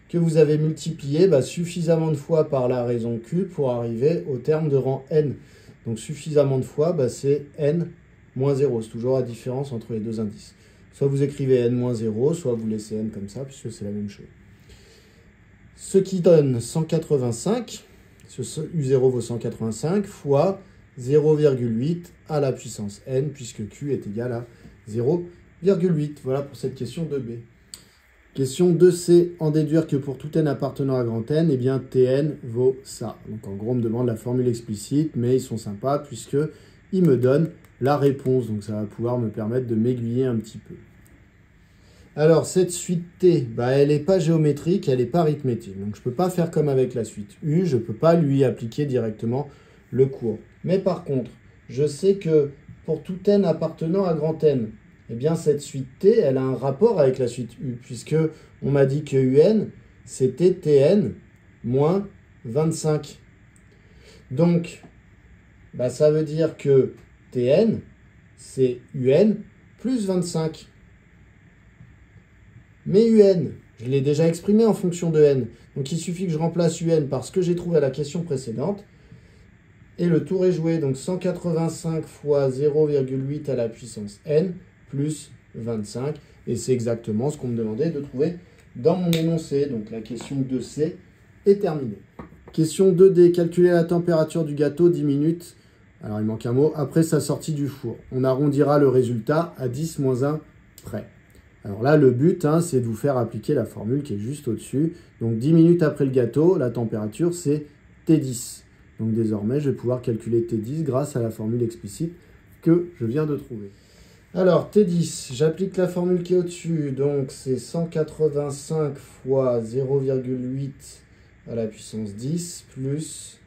que vous avez multiplié suffisamment de fois par la raison Q pour arriver au terme de rang N. Donc, suffisamment de fois, c'est N moins 0. C'est toujours la différence entre les deux indices. Soit vous écrivez N moins 0, soit vous laissez N comme ça, puisque c'est la même chose. Ce qui donne 185, ce U0 vaut 185, fois 0,8 à la puissance N, puisque Q est égal à 0,8. Voilà pour cette question 2b. Question 2c, en déduire que pour tout n appartenant à grand N, eh bien Tn vaut ça. Donc en gros, on me demande la formule explicite, mais ils sont sympas puisqu'ils me donnent la réponse. Donc ça va pouvoir me permettre de m'aiguiller un petit peu. Alors cette suite T, elle n'est pas géométrique, elle n'est pas arithmétique. Donc je ne peux pas faire comme avec la suite U, je ne peux pas lui appliquer directement le cours. Mais par contre, je sais que pour tout n appartenant à grand N, eh bien cette suite T, elle a un rapport avec la suite U, puisque on m'a dit que UN, c'était Tn moins 25. Donc, ça veut dire que Tn, c'est UN plus 25. Mais UN, je l'ai déjà exprimé en fonction de n. Donc il suffit que je remplace UN par ce que j'ai trouvé à la question précédente. Et le tour est joué. Donc 185 fois 0,8 à la puissance n plus 25. Et c'est exactement ce qu'on me demandait de trouver dans mon énoncé. Donc la question 2C est terminée. Question 2D. Calculer la température du gâteau 10 minutes. Alors il manque un mot. Après sa sortie du four. On arrondira le résultat à 10 moins 1 près. Alors là, le but, c'est de vous faire appliquer la formule qui est juste au-dessus. Donc 10 minutes après le gâteau, la température, c'est T10. Donc désormais, je vais pouvoir calculer T10 grâce à la formule explicite que je viens de trouver. Alors, T10, j'applique la formule qui est au-dessus. Donc c'est 185 fois 0,8 à la puissance 10 plus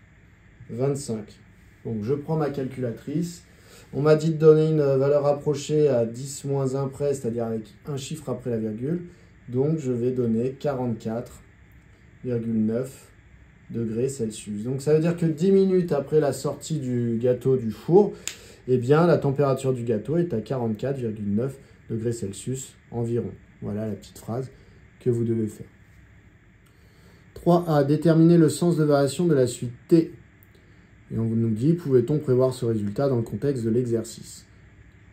25. Donc je prends ma calculatrice. On m'a dit de donner une valeur approchée à 10 moins 1 près, c'est-à-dire avec un chiffre après la virgule. Donc, je vais donner 44,9 degrés Celsius. Donc, ça veut dire que 10 minutes après la sortie du gâteau du four, eh bien, la température du gâteau est à 44,9 degrés Celsius environ. Voilà la petite phrase que vous devez faire. 3A. Déterminer le sens de variation de la suite T. Et on nous dit, pouvait-on prévoir ce résultat dans le contexte de l'exercice?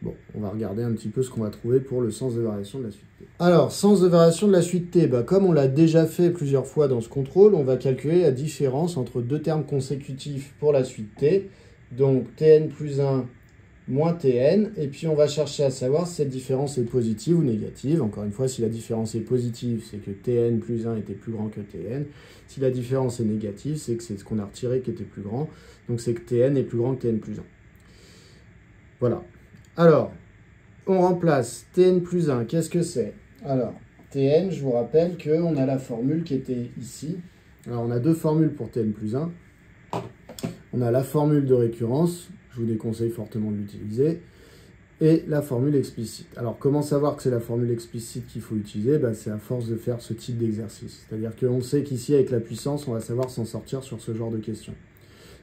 Bon, on va regarder un petit peu ce qu'on va trouver pour le sens de variation de la suite T. Alors, sens de variation de la suite T, comme on l'a déjà fait plusieurs fois dans ce contrôle, on va calculer la différence entre deux termes consécutifs pour la suite T. Donc, Tn plus 1 moins Tn. Et puis, on va chercher à savoir si cette différence est positive ou négative. Encore une fois, si la différence est positive, c'est que Tn plus 1 était plus grand que Tn. Si la différence est négative, c'est que c'est ce qu'on a retiré qui était plus grand. Donc, c'est que Tn est plus grand que Tn plus 1. Voilà. Alors, on remplace Tn plus 1. Qu'est-ce que c'est? Alors, Tn, je vous rappelle qu'on a la formule qui était ici. Alors, on a deux formules pour Tn plus 1. On a la formule de récurrence. Je vous déconseille fortement de l'utiliser. Et la formule explicite. Alors, comment savoir que c'est la formule explicite qu'il faut utiliser? C'est à force de faire ce type d'exercice. C'est-à-dire qu'on sait qu'ici, avec la puissance, on va savoir s'en sortir sur ce genre de questions.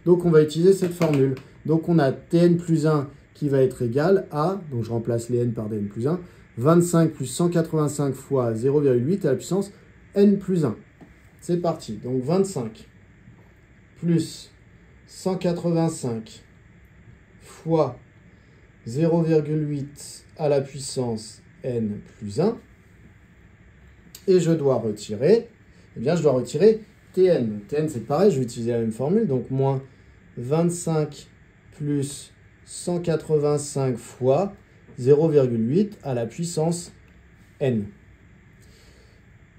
Donc, on va utiliser cette formule. Donc, on a Tn plus 1 qui va être égal à, donc je remplace les n par Dn plus 1, 25 plus 185 fois 0,8 à la puissance n plus 1. C'est parti. Donc, 25 plus 185 fois 0,8 à la puissance n plus 1. Et je dois retirer, je dois retirer Tn. Donc, Tn, c'est pareil, je vais utiliser la même formule. Donc, moins 25 plus 185 fois 0,8 à la puissance n.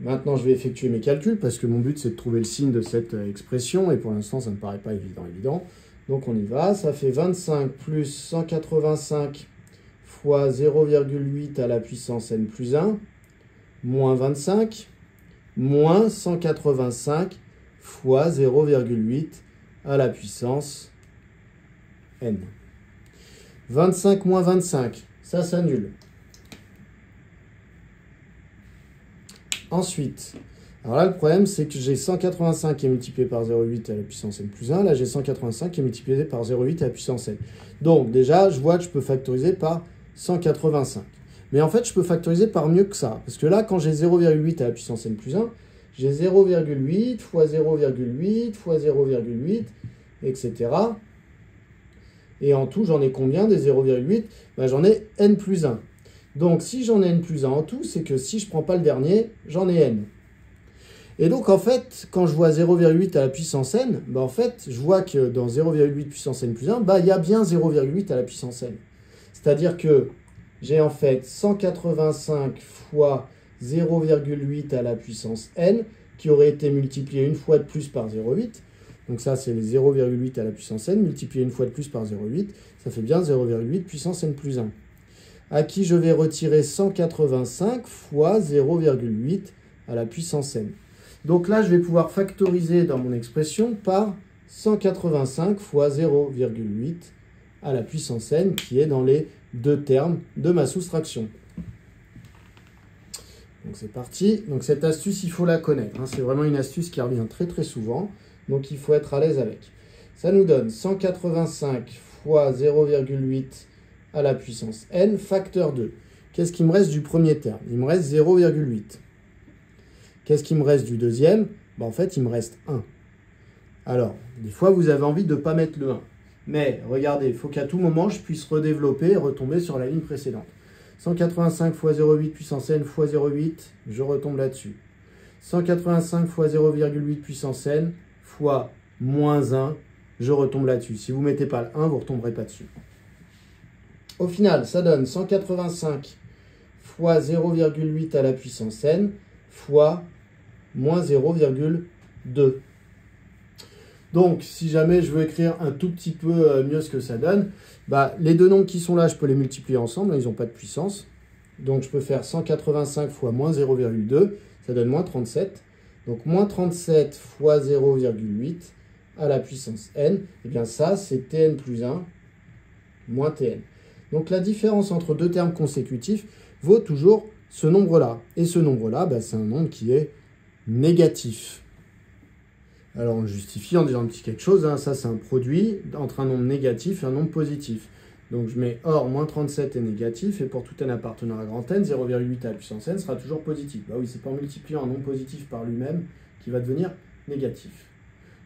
Maintenant, je vais effectuer mes calculs parce que mon but, c'est de trouver le signe de cette expression. Et pour l'instant, ça ne me paraît pas évident. Donc, on y va. Ça fait 25 plus 185 fois 0,8 à la puissance n plus 1, moins 25, moins 185 fois 0,8 à la puissance n. 25 moins 25, ça s'annule. Ensuite, alors là, le problème, c'est que j'ai 185 qui est multiplié par 0,8 à la puissance n plus 1. Là, j'ai 185 qui est multiplié par 0,8 à la puissance n. Donc, déjà, je vois que je peux factoriser par 185. Mais en fait, je peux factoriser par mieux que ça. Parce que là, quand j'ai 0,8 à la puissance n plus 1, j'ai 0,8 fois 0,8 fois 0,8, etc. Et en tout, j'en ai combien des 0,8? J'en ai n plus 1. Donc, si j'en ai n plus 1 en tout, c'est que si je ne prends pas le dernier, j'en ai n. Et donc, en fait, quand je vois 0,8 à la puissance n, en fait, je vois que dans 0,8 puissance n plus 1, il y a bien 0,8 à la puissance n. C'est-à-dire que j'ai en fait 185 fois 0,8 à la puissance n, qui aurait été multiplié une fois de plus par 0,8. Donc ça, c'est les 0,8 à la puissance n, multiplié une fois de plus par 0,8. Ça fait bien 0,8 puissance n plus 1. À qui je vais retirer 185 fois 0,8 à la puissance n. Donc là, je vais pouvoir factoriser dans mon expression par 185 fois 0,8 à la puissance n, qui est dans les deux termes de ma soustraction. Donc c'est parti. Donc cette astuce, il faut la connaître, hein. C'est vraiment une astuce qui revient très très souvent. Donc il faut être à l'aise avec. Ça nous donne 185 fois 0,8 à la puissance n, facteur 2. Qu'est-ce qui me reste du premier terme? Il me reste 0,8. Qu'est-ce qui me reste du deuxième? En fait, il me reste 1. Alors, des fois, vous avez envie de ne pas mettre le 1. Mais regardez, il faut qu'à tout moment, je puisse redévelopper et retomber sur la ligne précédente. 185 fois 0,8 puissance n fois 0,8, je retombe là-dessus. 185 fois 0,8 puissance n fois moins 1, je retombe là-dessus. Si vous ne mettez pas le 1, vous ne retomberez pas dessus. Au final, ça donne 185 fois 0,8 à la puissance n fois moins 0,2. Donc, si jamais je veux écrire un tout petit peu mieux ce que ça donne, les deux nombres qui sont là, je peux les multiplier ensemble, ils n'ont pas de puissance. Donc, je peux faire 185 fois moins 0,2, ça donne moins 37. Donc, moins 37 fois 0,8 à la puissance n, et bien ça, c'est tn plus 1 moins tn. Donc, la différence entre deux termes consécutifs vaut toujours ce nombre-là. Et ce nombre-là, c'est un nombre qui est négatif. Alors, on le justifie en disant un petit quelque chose, hein. Ça, c'est un produit entre un nombre négatif et un nombre positif. Donc, je mets or, moins 37 est négatif, et pour tout n appartenant à grand n, 0,8 à la puissance n sera toujours positif. Oui, c'est pas en multipliant un nombre positif par lui-même qui va devenir négatif.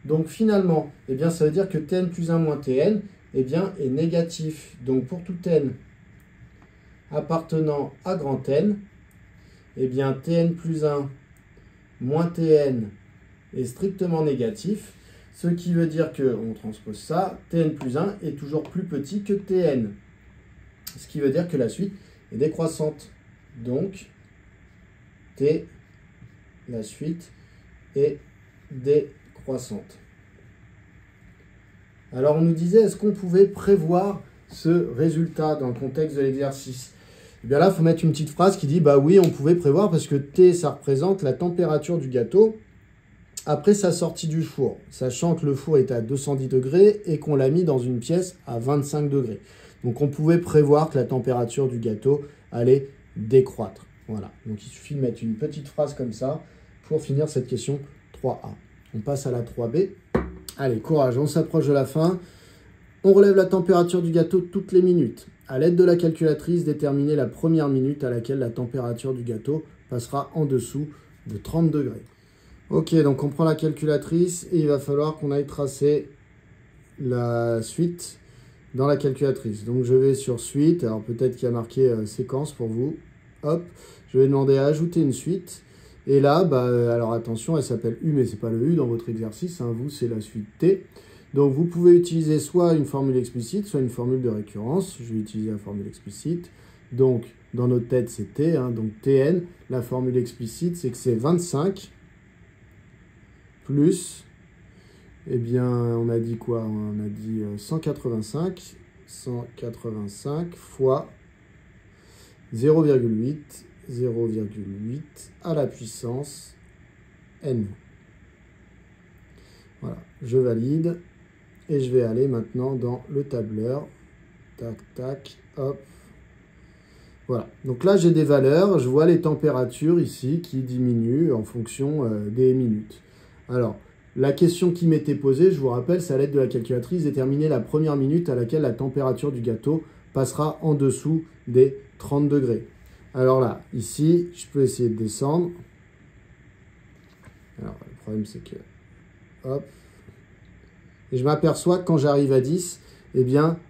Donc, finalement, ça veut dire que tn plus 1 moins tn, est négatif. Donc, pour tout n appartenant à grand n, tn plus 1 moins tn est strictement négatif, ce qui veut dire que, on transpose ça, tn plus 1 est toujours plus petit que tn. Ce qui veut dire que la suite est décroissante. Donc, la suite est décroissante. Alors, on nous disait, est-ce qu'on pouvait prévoir ce résultat dans le contexte de l'exercice? Là, il faut mettre une petite phrase qui dit, oui, on pouvait prévoir parce que T, ça représente la température du gâteau après sa sortie du four, sachant que le four est à 210 degrés et qu'on l'a mis dans une pièce à 25 degrés. Donc, on pouvait prévoir que la température du gâteau allait décroître. Voilà, donc il suffit de mettre une petite phrase comme ça pour finir cette question 3A. On passe à la 3B. Allez, courage, on s'approche de la fin. On relève la température du gâteau toutes les minutes. À l'aide de la calculatrice, déterminer la première minute à laquelle la température du gâteau passera en dessous de 30 degrés. Ok, donc on prend la calculatrice et il va falloir qu'on aille tracer la suite dans la calculatrice. Donc je vais sur suite, alors peut-être qu'il y a marqué séquence pour vous. Hop, je vais demander à ajouter une suite. Et là, alors attention, elle s'appelle U, mais ce n'est pas le U dans votre exercice, hein, vous c'est la suite T. Donc vous pouvez utiliser soit une formule explicite, soit une formule de récurrence. Je vais utiliser la formule explicite. Donc dans notre tête c'est T, hein, donc Tn. La formule explicite c'est que c'est 25 plus, on a dit quoi? On a dit 185 fois 0,8 à la puissance n. Voilà, je valide et je vais aller maintenant dans le tableur. Tac, tac, hop. Voilà, donc là j'ai des valeurs, je vois les températures ici qui diminuent en fonction des minutes. Alors, la question qui m'était posée, je vous rappelle, c'est à l'aide de la calculatrice, déterminer la première minute à laquelle la température du gâteau passera en dessous des 30 degrés. Alors là, ici, je peux essayer de descendre. Alors, le problème, c'est que... Hop. Et je m'aperçois que quand j'arrive à 10, je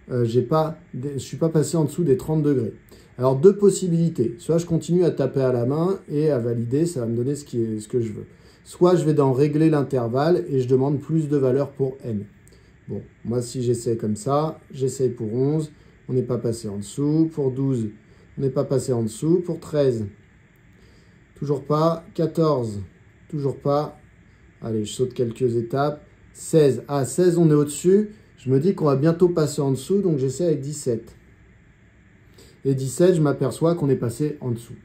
ne suis pas passé en dessous des 30 degrés. Alors, deux possibilités. Soit je continue à taper à la main et à valider, ça va me donner ce que je veux. Soit je vais dans régler l'intervalle et je demande plus de valeur pour n. Bon, moi si j'essaie comme ça, j'essaie pour 11, on n'est pas passé en dessous. Pour 12, on n'est pas passé en dessous. Pour 13, toujours pas. 14, toujours pas. Allez, je saute quelques étapes. 16, à 16 on est au-dessus. Je me dis qu'on va bientôt passer en dessous, donc j'essaie avec 17. Et 17, je m'aperçois qu'on est passé en dessous.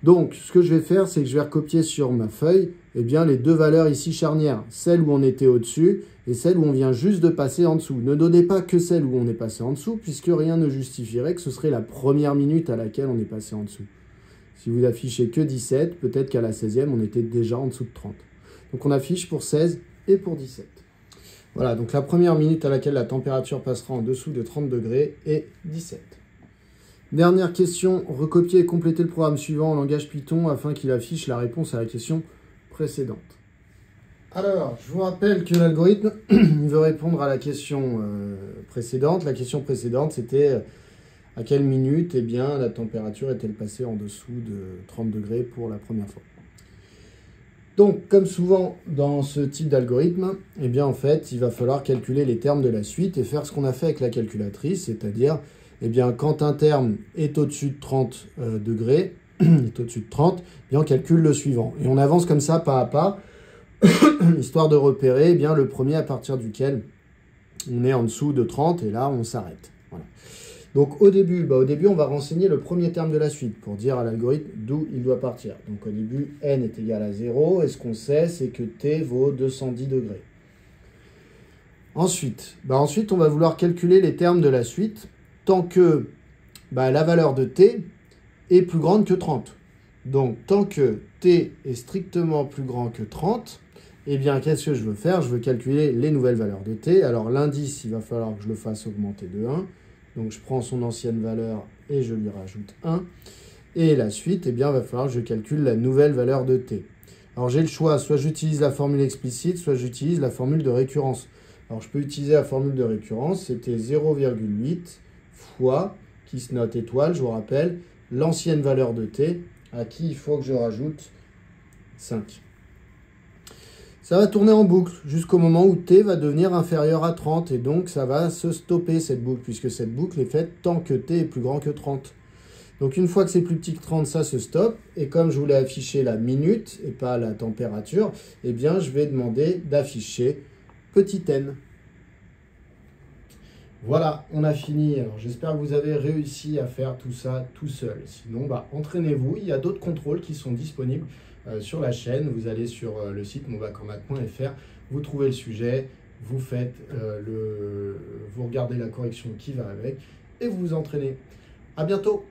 Donc, ce que je vais faire, c'est que je vais recopier sur ma feuille eh bien, les deux valeurs ici charnières. Celle où on était au-dessus et celle où on vient juste de passer en dessous. Ne donnez pas que celle où on est passé en dessous, puisque rien ne justifierait que ce serait la première minute à laquelle on est passé en dessous. Si vous affichez que 17, peut-être qu'à la 16e, on était déjà en dessous de 30. Donc, on affiche pour 16 et pour 17. Voilà, donc la première minute à laquelle la température passera en dessous de 30 degrés est 17. Dernière question, recopier et compléter le programme suivant en langage Python afin qu'il affiche la réponse à la question précédente. Alors, je vous rappelle que l'algorithme veut répondre à la question précédente. La question précédente, c'était à quelle minute eh bien, la température est-elle passée en dessous de 30 degrés pour la première fois. Donc, comme souvent dans ce type d'algorithme, eh bien, en fait, il va falloir calculer les termes de la suite et faire ce qu'on a fait avec la calculatrice, c'est-à-dire eh bien, quand un terme est au-dessus de 30 degrés, est au-dessus de 30, eh bien, on calcule le suivant. Et on avance comme ça, pas à pas, histoire de repérer eh bien, le premier à partir duquel on est en dessous de 30, et là, on s'arrête. Voilà. Donc, au début, on va renseigner le premier terme de la suite pour dire à l'algorithme d'où il doit partir. Donc, au début, n est égal à 0, et ce qu'on sait, c'est que t vaut 210 degrés. Ensuite, on va vouloir calculer les termes de la suite tant que la valeur de t est plus grande que 30. Donc, tant que t est strictement plus grand que 30, eh bien, qu'est-ce que je veux faire? Je veux calculer les nouvelles valeurs de t. Alors, l'indice, il va falloir que je le fasse augmenter de 1. Donc, je prends son ancienne valeur et je lui rajoute 1. Et la suite, eh bien, il va falloir que je calcule la nouvelle valeur de t. Alors, j'ai le choix, soit j'utilise la formule explicite, soit j'utilise la formule de récurrence. Alors, je peux utiliser la formule de récurrence, c'était 0,8 fois, qui se note étoile, je vous rappelle, l'ancienne valeur de t, à qui il faut que je rajoute 5. Ça va tourner en boucle jusqu'au moment où t va devenir inférieur à 30, et donc ça va se stopper cette boucle, puisque cette boucle est faite tant que t est plus grand que 30. Donc une fois que c'est plus petit que 30, ça se stoppe, et comme je voulais afficher la minute et pas la température, eh bien je vais demander d'afficher petit n. Voilà, on a fini. Alors, j'espère que vous avez réussi à faire tout ça tout seul. Sinon, entraînez-vous. Il y a d'autres contrôles qui sont disponibles sur la chaîne. Vous allez sur le site monbac.math.fr, vous trouvez le sujet, vous faites vous regardez la correction qui va avec et vous vous entraînez. À bientôt.